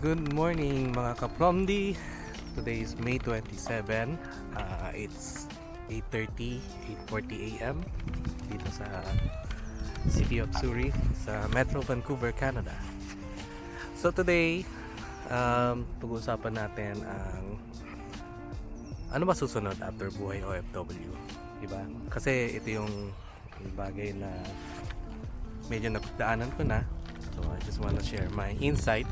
Good morning mga kapromdi. Today is May 27. It's 8:30, 8:40 a.m. dito sa City of Surrey sa Metro Vancouver, Canada. So today, pag-uusapan natin ang ano ba susunod after buhay OFW, diba? Kasi ito yung bagay na medyo napagdaanan ko na. So I just want to share my insight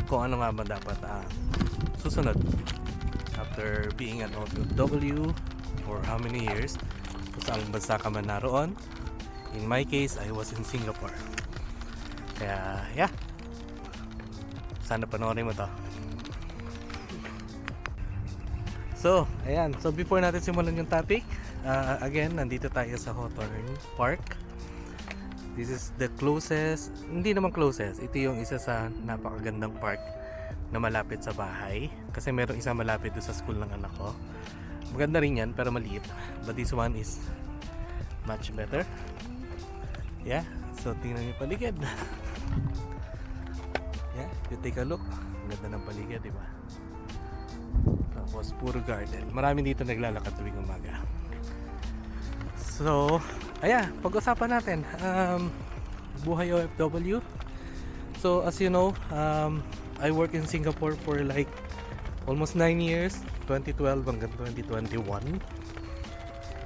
kung ano nga ba dapat susunod after being an OFW for how many years, kung saan bansa ka man naroon. In my case, I was in Singapore. Kaya yeah, sana panoorin mo to. So ayan, so before natin simulan yung topic, again, nandito tayo sa Hawthorne Park. This is the closest, hindi naman closest, ito yung isa sa napakagandang park na malapit sa bahay. Kasi merong isa malapit doon sa school ng anak ko. Maganda rin yan, pero maliit. But this one is much better. Yeah, so tingnan niyo paligid. Yeah, you take a look. Ganda ng paligid, di ba? Tapos puro garden. Marami dito naglalakad tuwing umaga. So, pag-usapan natin buhay OFW. So as you know, I work in Singapore for like almost 9 years, 2012 hanggang 2021.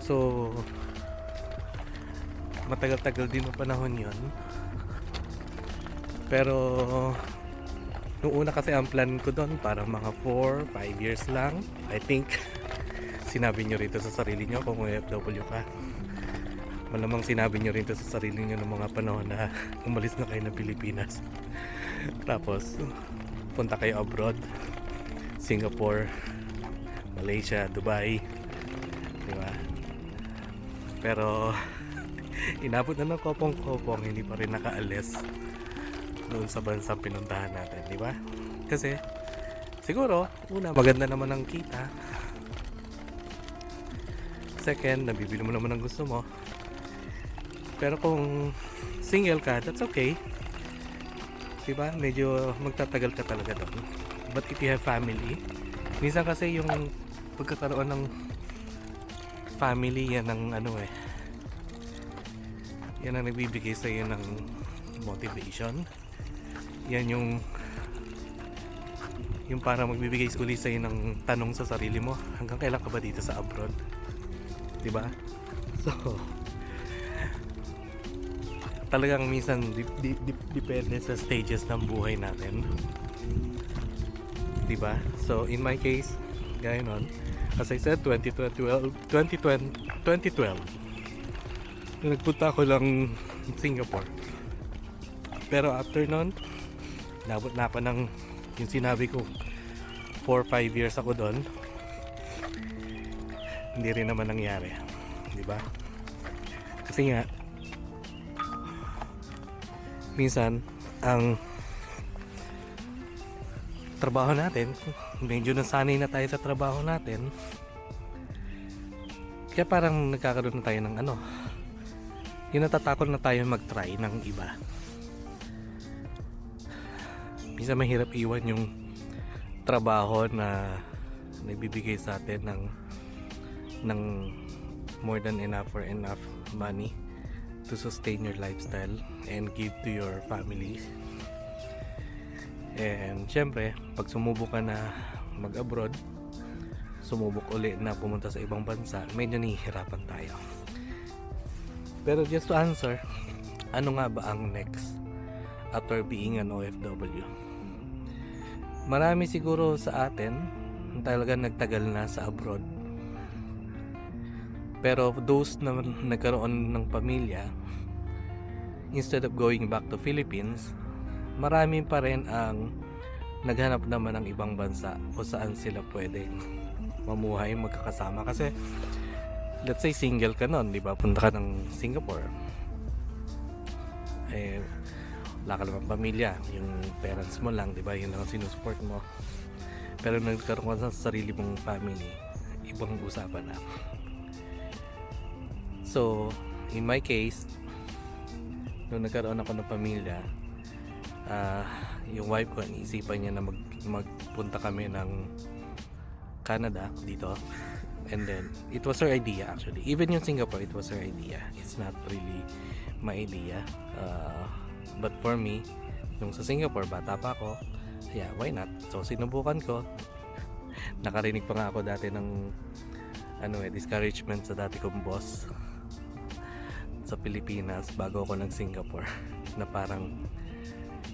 So matagal-tagal din ang panahon yon. Pero nung una kasi ang plan ko doon parang mga 4-5 years lang. I think sinabi nyo rito sa sarili nyo kung OFW ka. Malamang sinabi nyo rin ito sa sarili nyo ng mga panahon na umalis na kayo ng Pilipinas. Tapos punta kayo abroad, Singapore, Malaysia, Dubai, diba? Pero inabot na ng kopong-kopong, hindi pa rin nakaalis doon sa bansang pinuntahan natin, diba? Kasi siguro, una, maganda naman ang kita. Second, nabibili mo naman ang gusto mo. Pero kung single ka, that's okay. Diba? Medyo magtatagal ka talaga doon. But if you have family, minsan kasi yung pagkakaroon ng family, yan ang yan ang nagbibigay sa iyo ng motivation. Yan yung parang magbibigay uli sa iyo ng tanong sa sarili mo, hanggang kailan ka ba dito sa abroad? Diba? So talagang minsan depende sa stages ng buhay natin, diba? So in my case, gaya nun, as I said, 2012 nagpunta ako lang Singapore. Pero after nun, nabot na pa ng yung sinabi ko 4-5 years ako doon. Hindi rin naman nangyari, diba? Kasi nga minsan ang trabaho natin, medyo nasanay na tayo sa trabaho natin, kaya parang nagkakaroon na tayo ng yung natatakot na tayo mag-try ng iba. Minsan mahirap iwan yung trabaho na nagbibigay sa atin ng more than enough or enough money to sustain your lifestyle and give to your family. And syempre, pag sumubok ka na mag-abroad, sumubok uli na pumunta sa ibang bansa, medyo nahihirapan tayo. Pero just to answer, ano nga ba ang next after being an OFW? Marami siguro sa atin talaga nagtagal na sa abroad. Pero those na nagkaroon ng pamilya, instead of going back to Philippines, marami pa rin ang naghanap naman ng ibang bansa kung saan sila pwede mamuhay, magkakasama. Kasi let's say single ka nun, di ba? Punta ka ng Singapore, wala ka naman pamilya, yung parents mo lang, di ba? Yun lang ang sinusupport mo. Pero nagkaroon ka sa sarili mong family, ibang usapan na. So in my case, nung nagkaroon ako ng pamilya, ah, yung wife ko, iniisipan niya na magpunta kami ng Canada dito. And then, it was her idea actually. Even yung Singapore, it was her idea. It's not really my idea. But for me, nung sa Singapore, bata pa ako, yeah, why not? So, sinubukan ko. Nakarinig pa nga ako dati ng discouragement sa dati kong boss sa Pilipinas bago ako ng Singapore. Na parang,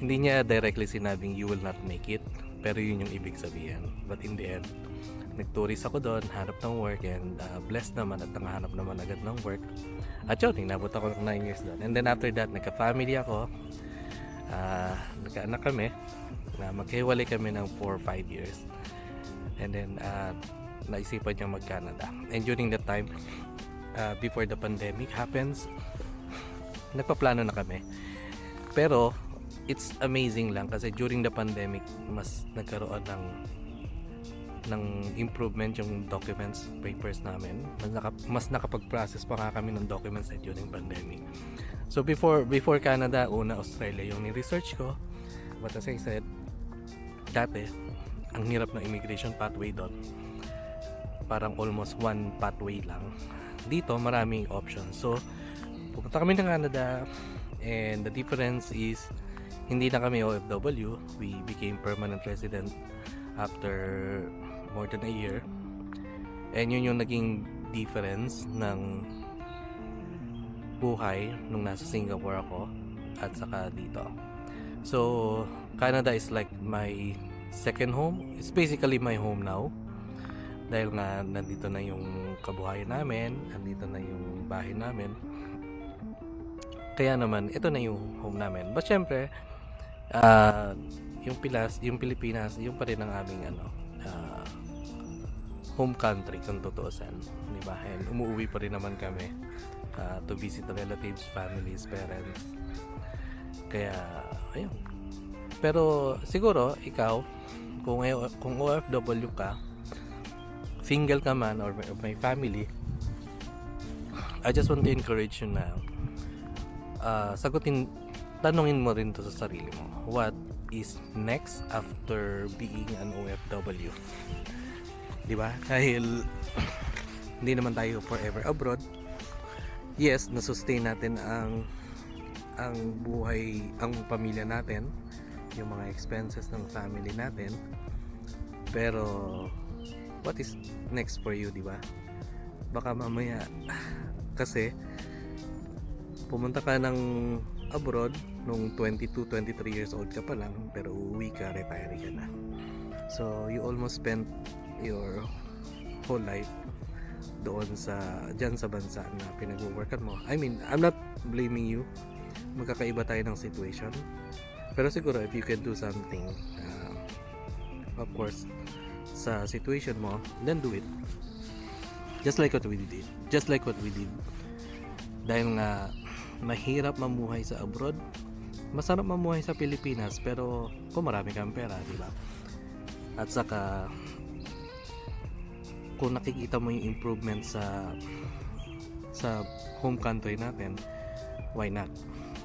hindi niya directly sinabing you will not make it, pero yun yung ibig sabihin. But in the end, nagturis ako doon, hanap ng work, and blessed naman at nakahanap naman agad ng work. At yun, inabot ako ng 9 years doon. And then after that, nagka-family ako, nagkaanak kami, magkahiwalay kami ng 4 or 5 years. And then, naisipan niya mag-Canada. And during that time, before the pandemic happens, nagpaplano na kami. Pero, it's amazing lang kasi during the pandemic, mas nagkaroon ng improvement yung documents, papers namin. Mas nakapag-process pa nga kami ng documents during pandemic. So before Canada, una Australia yung ni-research ko. But as I said, dati, ang hirap ng immigration pathway doon. Parang almost one pathway lang. Dito, maraming options. So, pupunta kami ng Canada, and the difference is, hindi na kami OFW. We became permanent resident after more than a year. And yun yung naging difference ng buhay nung nasa Singapore ako at saka dito. So, Canada is like my second home. It's basically my home now. Dahil nga nandito na yung kabuhayan namin, nandito na yung bahay namin. Kaya naman, ito na yung home namin. But syempre, yung Pilipinas, yung pa rin ang aming home country kung tutuusan, di ba? And umuwi pa rin naman kami to visit the relatives, families, parents. Kaya ayun. Pero siguro ikaw, kung OFW ka, single ka man or may family, I just want to encourage you na tanungin mo rin to sa sarili mo. What is next after being an OFW? Diba? Dahil hindi naman tayo forever abroad. Yes, na-sustain natin ang buhay, ang pamilya natin, yung mga expenses ng family natin. Pero what is next for you, diba? Baka mamaya kasi pumunta ka ng abroad nung 22, 23 years old ka pa lang, pero uuwi ka, retire ka na. So you almost spent your whole life dyan sa bansa na pinag-workan mo. I mean, I'm not blaming you. Magkakaiba tayo ng situation. Pero siguro if you can do something, of course, sa situation mo, then do it. Just like what we did. Dahil nga mahirap mamuhay sa abroad, masarap mamuhay sa Pilipinas, pero kung marami kang pera, di ba? At saka kung nakikita mo yung improvement sa home country natin, why not?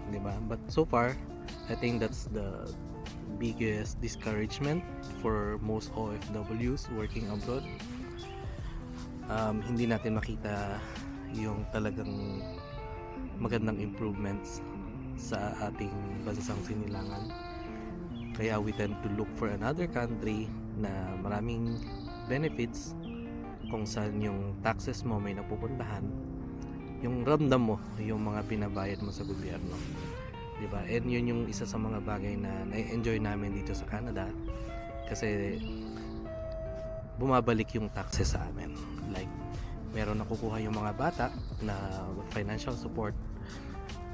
Di ba? But so far, I think that's the biggest discouragement for most OFWs working abroad. Hindi natin makita yung talagang magandang improvements sa ating bansang sinilangan. Kaya we tend to look for another country na maraming benefits, kung saan yung taxes mo may napupuntahan, yung ramdam mo yung mga pinabayad mo sa gobyerno, di ba? And yun yung isa sa mga bagay na na-enjoy namin dito sa Canada, kasi bumabalik yung taxes sa amin. Like, meron nakukuha yung mga bata na financial support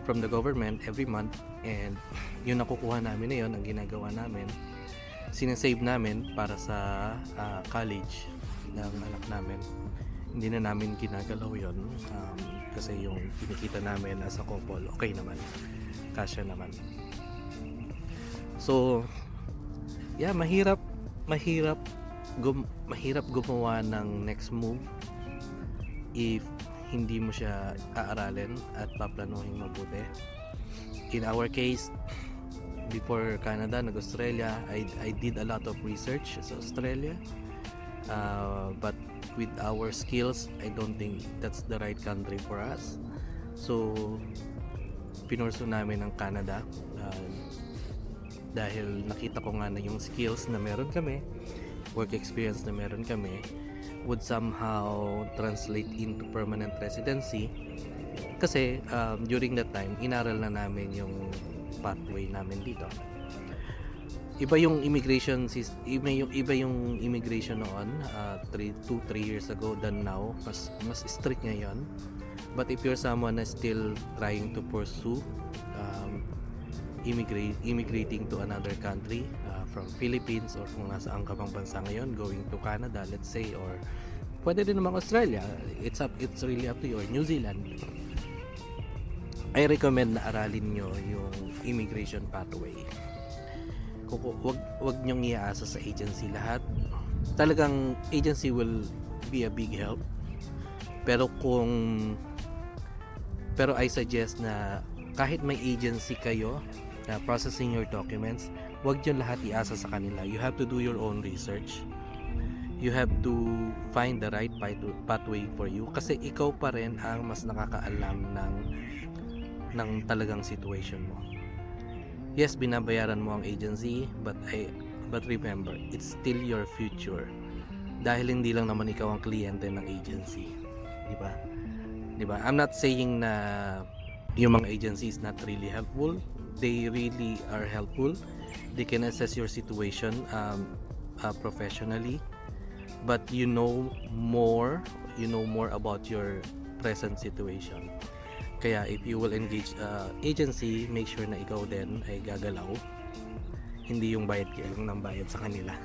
from the government every month, and yung nakukuha namin na yun, ang ginagawa namin, sinasave namin para sa college ng anak namin. Hindi na namin ginagalaw yun, kasi yung kinikita namin as a couple, okay naman, kasya naman. So yeah, mahirap gumawa ng next move if hindi mo siya aaralin at paplanuhin mabuti. In our case, before Canada, nag-Australia. I did a lot of research sa Australia. But with our skills, I don't think that's the right country for us. So, pinurso namin ang Canada dahil nakita ko nga na yung skills na meron kami, work experience na meron kami, would somehow translate into permanent residency. Kasi during that time, inaral na namin yung pathway namin dito. Iba yung immigration iba yung immigration noon 2-3 years ago than now. Mas strict ngayon. But if you're someone na still trying to pursue immigrating to another country, from Philippines or kung nasaan ka pang bansa ngayon, going to Canada let's say, or pwede din naman Australia, it's really up to you, or New Zealand, I recommend na aralin nyo yung immigration pathway. Wag nyong iaasa sa agency lahat. Talagang agency will be a big help, pero I suggest na kahit may agency kayo na processing your documents, wag nyo lahat iasa sa kanila. You have to do your own research. You have to find the right pathway for you, kasi ikaw pa rin ang mas nakakaalam ng talagang situation mo. Yes, binabayaran mo ang agency, but remember, it's still your future. Dahil hindi lang naman ikaw ang kliyente ng agency. Di ba? I'm not saying na yung mga agencies not really helpful. They really are helpful. They can assess your situation professionally, but you know more about your present situation. Kaya if you will engage agency, make sure na ikaw din ay gagalaw, hindi yung bayad kayo lang ng bayad sa kanila.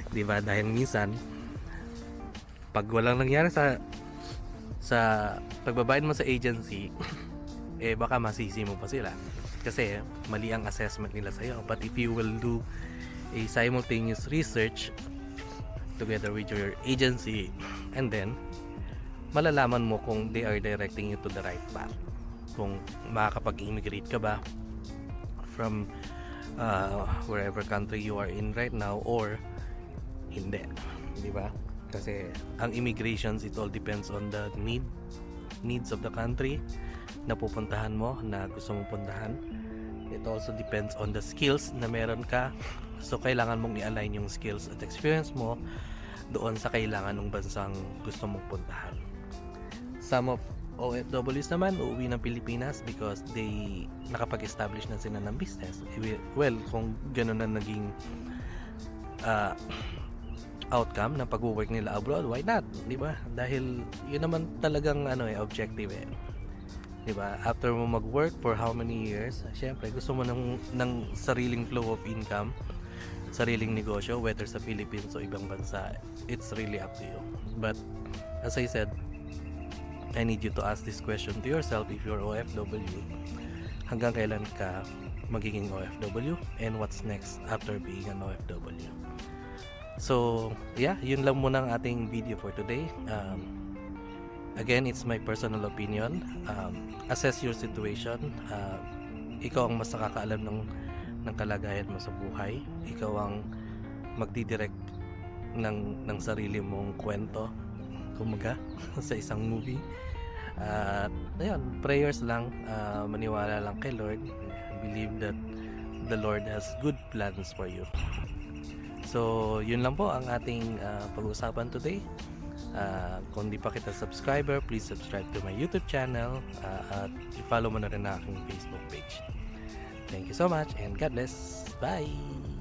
Diba? Dahil minsan pag walang nangyari sa pagbabayad mo sa agency, baka masisi mo pa sila kasi mali ang assessment nila sa'yo. But if you will do a simultaneous research together with your agency, and then malalaman mo kung they are directing you to the right path, kung makakapag-immigrate ka ba from wherever country you are in right now or hindi, di ba? Kasi ang immigrations, it all depends on the needs of the country na pupuntahan mo, na gusto mong puntahan. It also depends on the skills na meron ka, so kailangan mong i-align yung skills at experience mo doon sa kailangan ng bansang gusto mong puntahan. Some of OFWs naman uuwi ng Pilipinas because they nakapag-establish na sila ng business. Well, kung gano'n na naging outcome ng pag-work nila abroad, why not? Di ba? Dahil yun naman talagang objective eh. Di ba? After mo mag-work for how many years, syempre gusto mo ng sariling flow of income, sariling negosyo, whether sa Philippines o ibang bansa. It's really up to you. But as I said, I need you to ask this question to yourself. If you're OFW, hanggang kailan ka magiging OFW, and what's next after being an OFW? So yeah, yun lang muna ang ating video for today. Again, it's my personal opinion. Assess your situation. Ikaw ang mas nakakaalam ng kalagayan mo sa buhay. Ikaw ang magdidirect ng sarili mong kwento, kumaga, sa isang movie. Ayun, prayers lang, maniwala lang kay Lord. Believe that the Lord has good plans for you. So yun lang po ang ating pag-uusapan today. Kung di pa kita subscriber, please subscribe to my YouTube channel, at i-follow mo na rin ang aking Facebook page. Thank you so much and God bless. Bye!